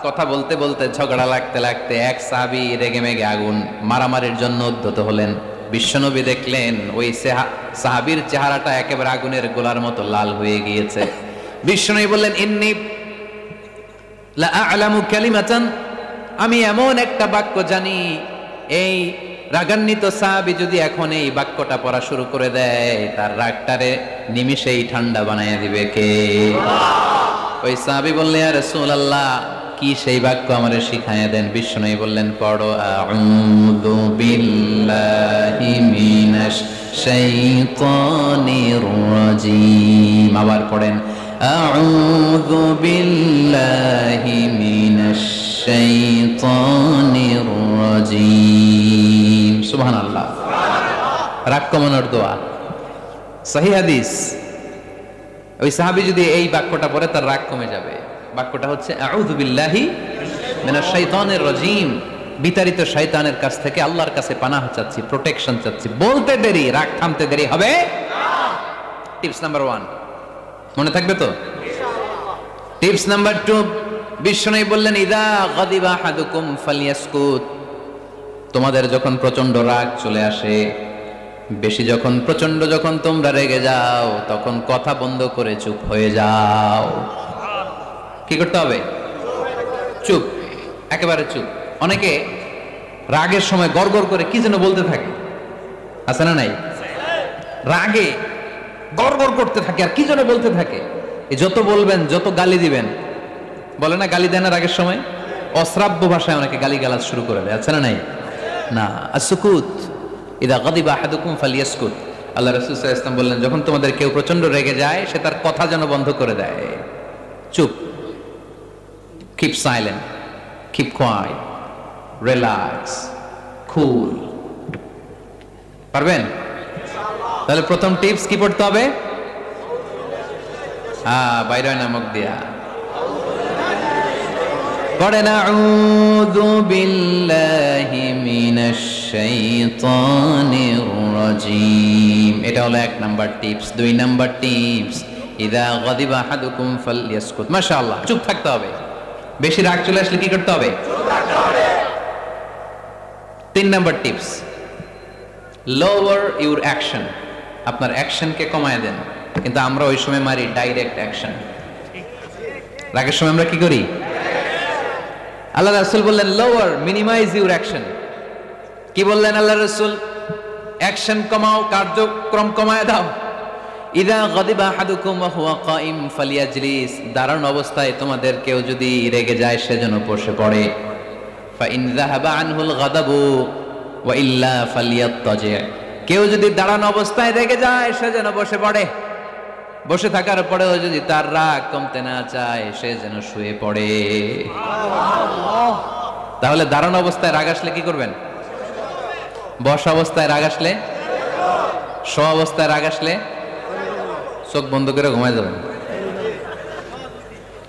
কথা বলতে বলতে ঝগড়া লাগতে লাগতে এক সাহাবী রেগে মেগে আগুন, মারামারির জন্য উদ্যত হলেন। বিশ্বনবী দেখলেন ওই সাহাবীর চেহারাটা একেবারে আগুনের গোলার মতো লাল হয়ে গিয়েছে। বিশ্বনবী বললেন, ইন্নী লা আ'লামু কালিমাতান, আমি এমন একটা বাক্য জানি, এই রাগান্বিত সাহাবী যদি এখন এই বাক্যটা পড়া শুরু করে দেয়, তার রাগটারে নিমিষেই ঠান্ডা বানায় দিবে কে? ওই সাহাবী বললেন, ইয়া রাসূলুল্লাহ, কি সেই বাক্য আমারে শিখায়া দেন। বিশ্বনবী বললেন, পড়ো আউযু বিল্লাহি মিনাশ শাইতানির রাজীম। আবার পড়েন আউযু বিল্লাহি মিনাশ শাইতানির রাজীম। সুবহানাল্লাহ। রাগ কমানোর দোয়া, সহিহ হাদিস। ওই সাহাবী যদি এই বাক্যটা পড়ে তার রাগ কমে যাবে। বাক্যটা হচ্ছে আউযু বিল্লাহি মিনাশ শাইতানির রাজীম, বিতাড়িত শয়তানের কাছ থেকে আল্লাহর কাছে পানাহ চাচ্ছি, প্রোটেকশন চাচ্ছি। বলতে দেরি, রাগ থামতে দেরি হবে না। টিপস নাম্বার 1 মনে থাকবে তো? ইনশাআল্লাহ। টিপস নাম্বার 2, বিশ্বনবী বললেন, ইযা গাদিবা আহাদুকুম ফালইয়াসকুত, তোমাদের যখন প্রচন্ড রাগ চলে আসে, বেশি যখন প্রচন্ড যখন তোমরা রেগে যাও, তখন কথা বন্ধ করে চুপ হয়ে যাও। কি করতে হবে? চুপ। একেবারে চুপ। অনেকে রাগের সময় গড়গড় করে কি যেন বলতে থাকে, আছে না নাই? রাগে গড়গড় করতে থাকে আর কি যেন বলতে থাকে। এই যত বলবেন, যত গালি দিবেন, বলে না গালি দেন না রাগের সময়, অশ্রাব্য ভাষায় অনেকে গালি গালাজ শুরু করে দেয়, আছে না নাই? না, আসুকুত ইদা গাদিবা আহাদুকুম ফালিয়াসকুত। আল্লাহ রাসূল সাল্লাল্লাহু আলাইহি ওয়াসাল্লাম বললেন, যখন তোমাদের কেউ প্রচন্ড রেগে যায়, সে তার কথা যেন বন্ধ করে দেয়। চুপ, keep silent, keep quiet, relax, cool. পারবেন? তাহলে প্রথম টিপস কি পড়তে হবে? বাইরে নামক দিয়া পড়েন আউযু বিল্লাহি মিনাশ শাইতানির রাজীম। এটা হলো 1 নাম্বার টিপস। 2 নাম্বার টিপস, ইযা গাদিবা আহাদুকুম ফালইয়াসকুত। মাশাআল্লাহ, চুপ থাকতে হবে। বেশি রাগ চলে আসলে কি করতে হবে? চুপ থাকতে হবে। 3 number tips, lower your action. আপনার অ্যাকশনকে কমায় দেন। কিন্তু আমরা ওই সময় মারি ডাইরেক্ট অ্যাকশন। রাগের সময় আমরা কি করি? আল্লাহ রাসূল বললেন লোয়ার, মিনিমাইজ ইউর অ্যাকশন। কি বললেন আল্লাহ রাসূল? অ্যাকশন কমাও, কার্যক্রম কমায় দাও। ইযা গাদিবা আহাদুকুম ওয়া হুয়া কাইম ফালিয়াজলিস। দাঁড়ানো অবস্থায় তোমাদের কেউ যদি রেগে যায়, সে যেন বসে পড়ে। ফা ইন যাহাবা আনহুল গাদাবু ওয়া ইল্লা ফালিয়াত্তাজি। কেউ যদি দাঁড়ানো অবস্থায় রেগে যায়, সে যেন বসে পড়ে। বসে থাকার পরেও যদি তার রাগ কমতে না চায়, সে যেন শুয়ে পড়ে। তাহলে দাঁড়ানো অবস্থায় রাগ আসলে কি করবেন? বসা অবস্থায় রাগ আসলে, শোয়া অবস্থায় রাগ আসলে চোখ বন্ধ করে ঘুমায় যাবেন।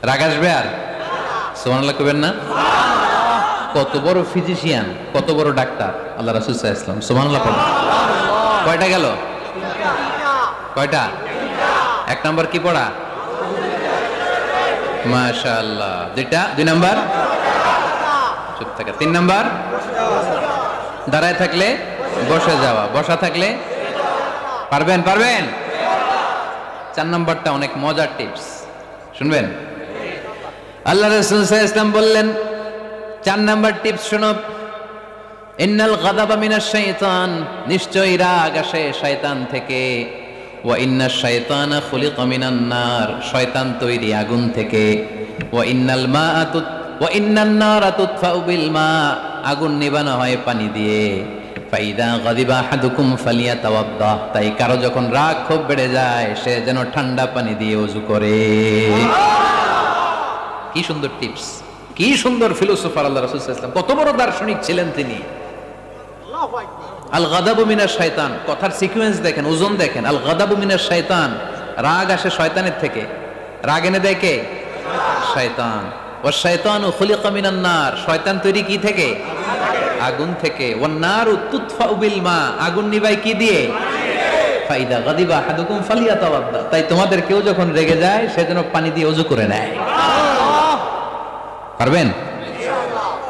রাগ আসবে আর সুবহানাল্লাহ কইবেন না? কত বড় ফিজিশিয়ান, কত বড় ডাক্তার আল্লাহ রাসূল সাল্লাল্লাহু আলাইহি ওয়াসাল্লাম। সুবহানাল্লাহ পড়েন। কয়টা গেল? কয়টা? 1 নাম্বার কি পড়া? মাশাআল্লাহ। 2 নাম্বার চুপ থাকা। 3 নাম্বার দাঁড়ায় থাকলে বসে যাওয়া, বসা থাকলে পারবেন? 4 নাম্বারটা অনেক মজার টিপস, শুনবেন? আল্লাহ রাসূল সাল্লাল্লাহু আলাইহি ওয়াসাল্লাম বললেন 4 নাম্বার টিপস শোনো। ইন্নাল গাদাবা মিনাশ শাইতান। নিশ্চয়ই রাগ আসে শয়তান থেকে। ওয়া ইন্নাশ শাইতানা খুলিকা মিনান নার। শয়তান তৈরি আগুন থেকে। ওয়া ইন্নান নারা তুতফাউ বিল মা। আগুন নিবানো হয় পানি দিয়ে। ফাইদা গাদিবা আহাদুকুম ফালিয়াতাওয়াদ্দা। তাই কারো যখন রাগ খুব বেড়ে যায়, সে যেন ঠান্ডা পানি দিয়ে ওযু করে। কি সুন্দর টিপস, কি সুন্দর ফিলোসোফার আল্লাহ রাসূল সাল্লাল্লাহু আলাইহি ওয়াসাল্লাম। কত বড় দার্শনিক ছিলেন তিনি। আল গাদাবু মিনাশ শাইতান, কথার সিকোয়েন্স দেখেন, ওজন দেখেন। আল গাদাবু মিনাশ শাইতান, রাগ আসে শয়তানের থেকে। রাগ এনে দেয় কে? শয়তান। ওয়া শাইতানু খুলিকা মিনান নার। শয়তান তৈরি কি থেকে? আগুন থেকে। ওয়ান নারু তুতফাউ বিল মা। আগুন নিভায় কি দিয়ে? ফাইদা গাদিবা আহাদুকুম ফালিয়াতাওয়াদ্দা। তাই তোমাদের কেউ যখন রেগে যায়, সে যেন পানি দিয়ে ওযু করে নেয়। পারবেন?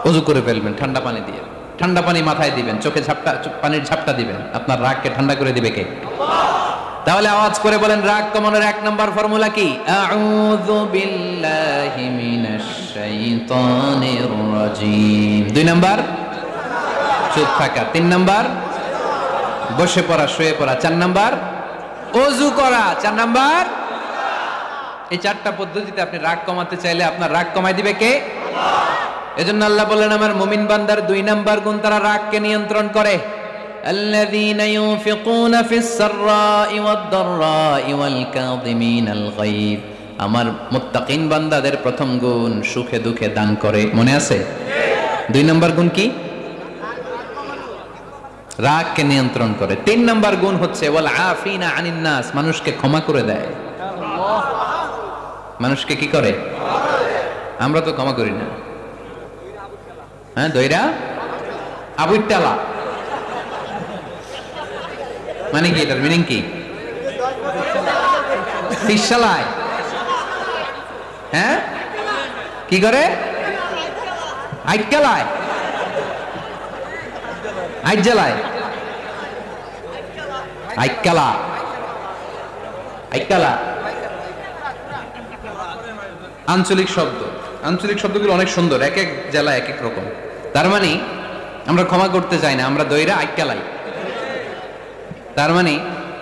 ওযু করে ফেলবেন ঠান্ডা পানি দিয়ে। ঠান্ডা পানি মাথায় দিবেন, চোখে পানির ঝাপটা দিবেন। আপনার রাগকে ঠান্ডা করে দিবে কে? তাহলে আওয়াজ করে বলেন, রাগ কমানোর 1 নাম্বার ফর্মুলা কি? আউযু বিল্লাহি মিনাশ শাইতানির রাজীম। 2 নাম্বার চুপ থাকা। 3 নাম্বার বসে পড়া, শুয়ে পড়া। 4 নাম্বার ওযু করা। 4 নাম্বার। এই 4টা পদ্ধতিতে আপনি রাগ কমাতে চাইলে আপনার রাগ কমায় দিবে কে? এজন্য আল্লাহ বলেন, আমার মুমিন বান্দার 2 নাম্বার গুণ, তারা রাগকে নিয়ন্ত্রণ করে। আল্লাযীনা ইউনফিকুনা ফিস সাররাই ওয়াদ দাররাই ওয়াল কাযিমিনাল গায়ব। আমার মুত্তাকিন বান্দাদের প্রথম গুণ সুখে দুঃখে দান করে। মনে আছে? 2 নাম্বার গুণ কি? রাগকে নিয়ন্ত্রণ করে। 3 নাম্বার গুণ হচ্ছে ওয়াল আফিনা আনিন নাস। মানুষকে ক্ষমা করে দেয়। মানুষকে কি করে? আমরা তো ক্ষমা করি না। হ্যাঁ, দইরা আবুইটালা মানে কি? এটার মিনিং কি? ফিশালায়। হ্যাঁ, কি করে? আইকালায়, আইজালায়, আইকালা, আইকালা আঞ্চলিক শব্দ। আঞ্চলিক শব্দগুলো অনেক সুন্দর, এক এক জেলা এক এক রকম। তার মানে আমরা ক্ষমা করতে চাই না, আমরা দইরা আইকালাই। তার মানে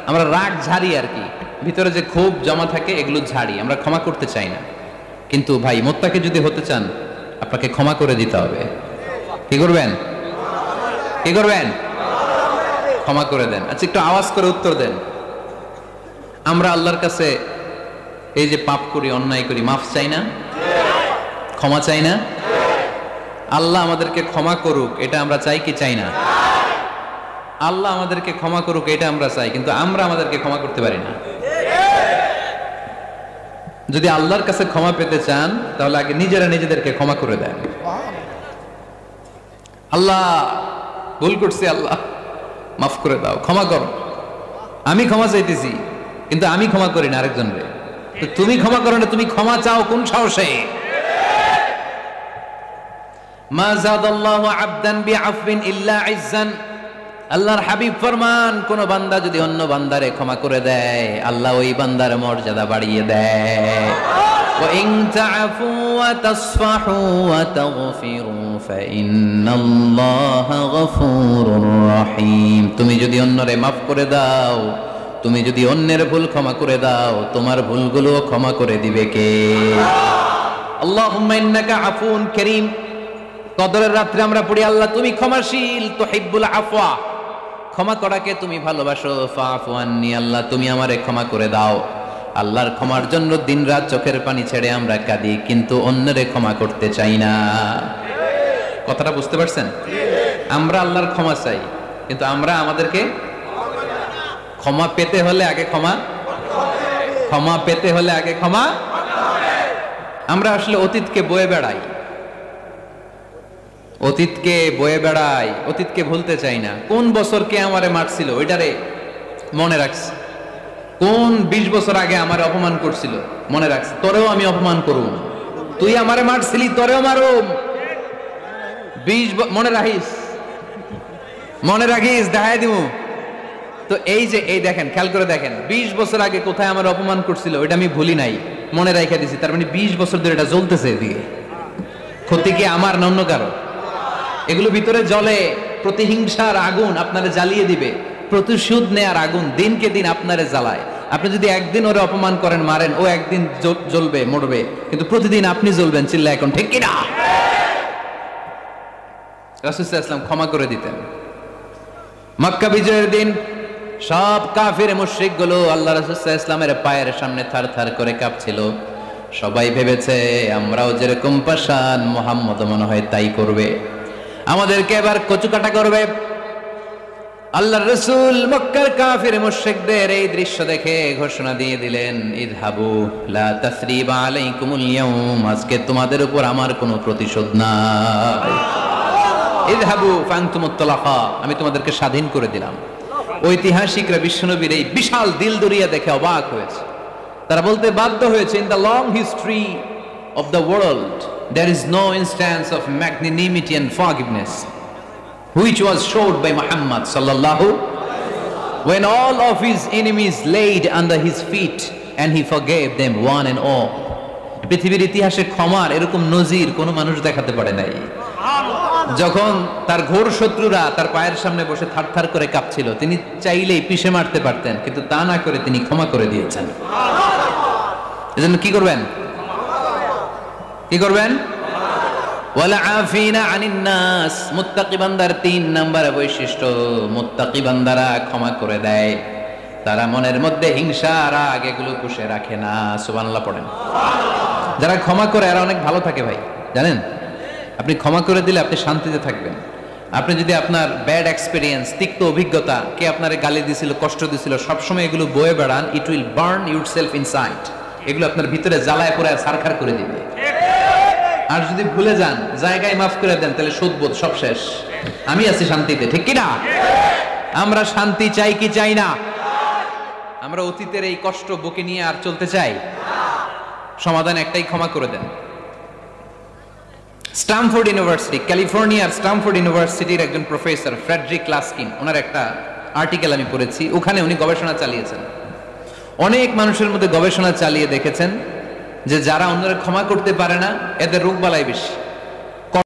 আমরা রাগ ঝাড়ি আর কি, ভিতরে যে ক্ষোভ জমা থাকে এগুলো ঝাড়ি, আমরা ক্ষমা করতে চাই না। কিন্তু ভাই মোত্তাকি যদি হতে চান আপনাকে ক্ষমা করে দিতে হবে। কি করবেন? কি করবেন? ক্ষমা করে দেন। আচ্ছা একটু আওয়াজ করে উত্তর দেন, আমরা আল্লাহর কাছে এই যে পাপ করি, অন্যায় করি, মাফ চাই না? ক্ষমা চাই না? আল্লাহ আমাদেরকে ক্ষমা করুক এটা আমরা চাই কি চাই না? আল্লাহ আমাদেরকে ক্ষমা করুক এটা আমরা চাই, কিন্তু আমরা আমাদেরকে ক্ষমা করতে পারি না। যদি আল্লাহর কাছে ক্ষমা পেতে চান তাহলে আগে নিজেরা নিজেদেরকে ক্ষমা করে দেন। আল্লাহ ভুল করছি, আল্লাহ মাফ করে দাও, ক্ষমা করো। আমি ক্ষমা চাইতেছি কিন্তু আমি ক্ষমা করি না আরেকজনরে। তুমি ক্ষমা করো না, তুমি ক্ষমা চাও কোন সাহসে? মা যাদাল্লাহু আবদান বিআফবিন ইল্লা ইজ্জান। আল্লাহর হাবিব ফরমান, কোন বান্দা যদি অন্য বান্দারে ক্ষমা করে দেয় আল্লাহ ওই বান্দার মর্যাদা বাড়িয়ে দেয়। ওয়া ইন তা'ফু ওয়া তাসফাহু ওয়া তাগফিরু ফাইন্নাল্লাহা গফুরুর রহিম। তুমি যদি অন্যরে মাফ করে দাও, তুমি যদি অন্যের ভুল ক্ষমা করে দাও, তোমার ভুলগুলো ক্ষমা করে দিবে কে? আল্লাহুম্মা ইন্নাকা আফুন কারীম। কদরের রাত্রে আমরা পড়ি আল্লাহ তুমি ক্ষমাশীল, তুহিব্বুল আফওয়া, ক্ষমা করাকে তুমি ভালোবাসো। ফাআফু আন্নি, আল্লাহ তুমি আমারে ক্ষমা করে দাও। আল্লাহর ক্ষমার জন্য দিনরাত চোখের পানি ছেড়ে আমরা কাঁদি, কিন্তু অন্যরে ক্ষমা করতে চাই না। কথাটা বুঝতে পারছেন? আমরা আল্লাহর ক্ষমা চাই কিন্তু আমরা আমাদেরকে ক্ষমা পেতে হলে আগে ক্ষমা পেতে হলে আগে ক্ষমা। আমরা আসলে অতীতকে বয়ে বেড়াই, অতীতকে ভুলতে চাই না। কোন বছর কে আমারে মারছিল ওইটারে মনে রাখছি, কোন 20 বছর আগে আমারে অপমান করছিল মনে রাখছি, তোরেও আমি অপমান করুম। তুই আমারে মারছিলি, তোরেও মারুম। 20 মনে রাখিস, দেখাই দিব। তো এই যে এই দেখেন, খেয়াল করে দেখেন, 20 বছর আগে কোথায় আমার অপমান করছিল ওইটা আমি ভুলি নাই, মনে রাখা দিছি। তার মানে 20 বছর ধরে এটা জ্বলতেছে। এদিকে ক্ষতি কি আমার না অন্য কারো? এগুলো ভিতরে জ্বলে, প্রতিহিংসার আগুন আপনারে জ্বালিয়ে দিবে, প্রতিশোধ নেয়ার আগুন দিনকে দিন আপনারে জ্বালায়। আপনি যদি একদিন ওরে অপমান করেন, মারেন, ও একদিন জ্বলবে, মরবে, কিন্তু প্রতিদিন আপনি জ্বলবেন। চিল্লা এখন ঠিক কিনা? রাসূল সাল্লাল্লাহু আলাইহি ওয়াসাল্লাম ক্ষমা করে দিতেন। মক্কা বিজয়ের দিন সব কাফির মুশরিক গুলো আল্লাহ রাসূল সাল্লাল্লাহু আলাইহি ওয়াসাল্লামের পায়ের সামনে থারথার করে কাঁপছিল। সবাই ভেবেছে আমরাও যেরকম পাষাণ, মুহাম্মদ মনে হয় তাই করবে, আমাদেরকে এবার কচুকাটা করবে। আল্লাহর রাসূল মক্কার কাফির মুশরিকদের এই দৃশ্য দেখে ঘোষণা দিয়ে দিলেন, ইযহাবু লা তাসরিবা আলাইকুমুল ইয়াউম, আজকে তোমাদের উপর আমার কোনো প্রতিশোধ নাই। ইযহাবু ফাআনতুমুত তালাকা, আমি তোমাদেরকে স্বাধীন করে দিলাম। ঐতিহাসিকরা বিশ্বনবীর এই বিশাল দিলদরিয়া দেখে অবাক হয়েছে। তারা বলতে বাধ্য হয়েছে, in the long history of the world there is no instance of magnanimity and forgiveness which was showed by Muhammad sallallahu, when all of his enemies laid under his feet and he forgave them one and all. পৃথিবীর ইতিহাসে ক্ষমার এরকম নজির কোন মানুষ দেখাতে পারে নাই। যখন তার ঘোর শত্রুরা তার পায়ের সামনে বসে থারথার করে কাঁপছিল, তিনি চাইলেই পিষে মারতে পারতেন, কিন্তু তা না করে তিনি ক্ষমা করে দিয়েছেন। এজন্য কি করবেন? কি করবেন? ওয়ালা আফিনা আনিন নাস। মুত্তাকি বান্দার 3 নাম্বার বৈশিষ্ট্য, মুত্তাকি বান্দারা ক্ষমা করে দেয়। তারা মনের মধ্যে হিংসা, রাগ এগুলো পুষে রাখে না। সুবহানাল্লাহ পড়েন। যারা ক্ষমা করে এরা অনেক ভালো থাকে ভাই, জানেন? আপনি ক্ষমা করে দিলে আপনি শান্তিতে থাকবেন। আপনি যদি আপনার ব্যাড এক্সপেরিয়েন্স, তিক্ত অভিজ্ঞতা, কে আপনারে গালি দিছিল, কষ্ট দিছিল, সবসময় এগুলো বয়ে বেড়ান, it will burn yourself inside. এগুলো আপনার ভিতরে জ্বালায় পোড়ায় ছারখার করে দিবে। আর যদি ভুলে যান, জায়গায় মাফ করে দেন, তাহলে সুদবোধ সব শেষ। আমি আছি শান্তিতে, ঠিক কি না? আমরা শান্তি চাই কি চাই না? আমরা অতীতের এই কষ্ট বুকে নিয়ে আর চলতে চাই? সমাধান একটাই, ক্ষমা করে দেন। স্ট্যামফোর্ড ইউনিভার্সিটি, ক্যালিফোর্নিয়ার স্ট্যামফোর্ড ইউনিভার্সিটির একজন প্রফেসর ফ্রেডরিক লাস্কিন, ওনার একটা আর্টিকেল আমি পড়েছি। ওখানে উনি গবেষণা চালিয়েছেন, অনেক মানুষের মধ্যে গবেষণা চালিয়ে দেখেছেন যে যারা অন্যরা ক্ষমা করতে পারে না এদের রোগ বালাই বেশি।